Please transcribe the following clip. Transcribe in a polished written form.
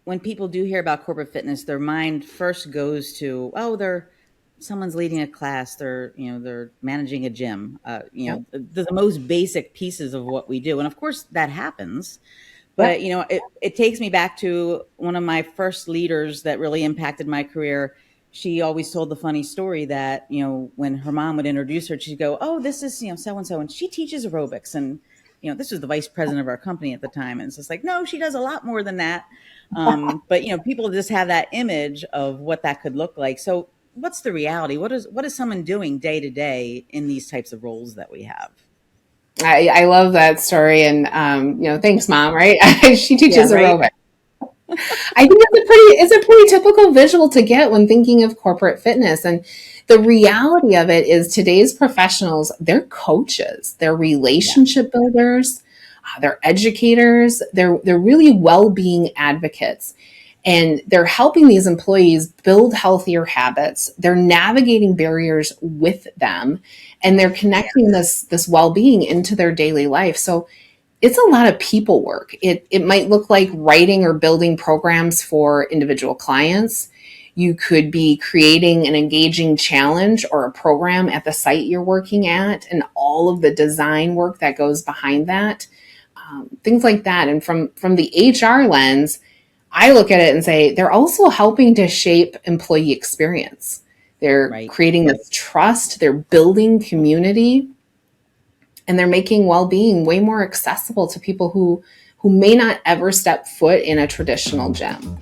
when people do hear about corporate fitness, their mind first goes to, oh, someone's leading a class, they're managing a gym, Yep. the most basic pieces of what we do. And of course that happens. But, Yep. it takes me back to one of my first leaders that really impacted my career. She always told the funny story that, when her mom would introduce her, she'd go, oh, this is, so-and-so, and she teaches aerobics. And, this was the vice president of our company at the time. And it's just like, no, she does a lot more than that. But, people just have that image of what that could look like. So what's the reality? What is someone doing day to day in these types of roles that we have? I love that story. And, thanks, Mom, right? She Yeah, teaches right. aerobics. I think it's a pretty typical visual to get when thinking of corporate fitness. And the reality of it is today's professionals, they're coaches, they're Yeah. relationship builders, they're educators, they're really well-being advocates. And they're helping these employees build healthier habits. They're navigating barriers with them, and they're connecting this well-being into their daily life. So it's a lot of people work. It might look like writing or building programs for individual clients. You could be creating an engaging challenge or a program at the site you're working at, and all of the design work that goes behind that, things like that. And from the HR lens, I look at it and say they're also helping to shape employee experience. They're Right. creating this trust, they're building community, and they're making well-being way more accessible to people who may not ever step foot in a traditional gym.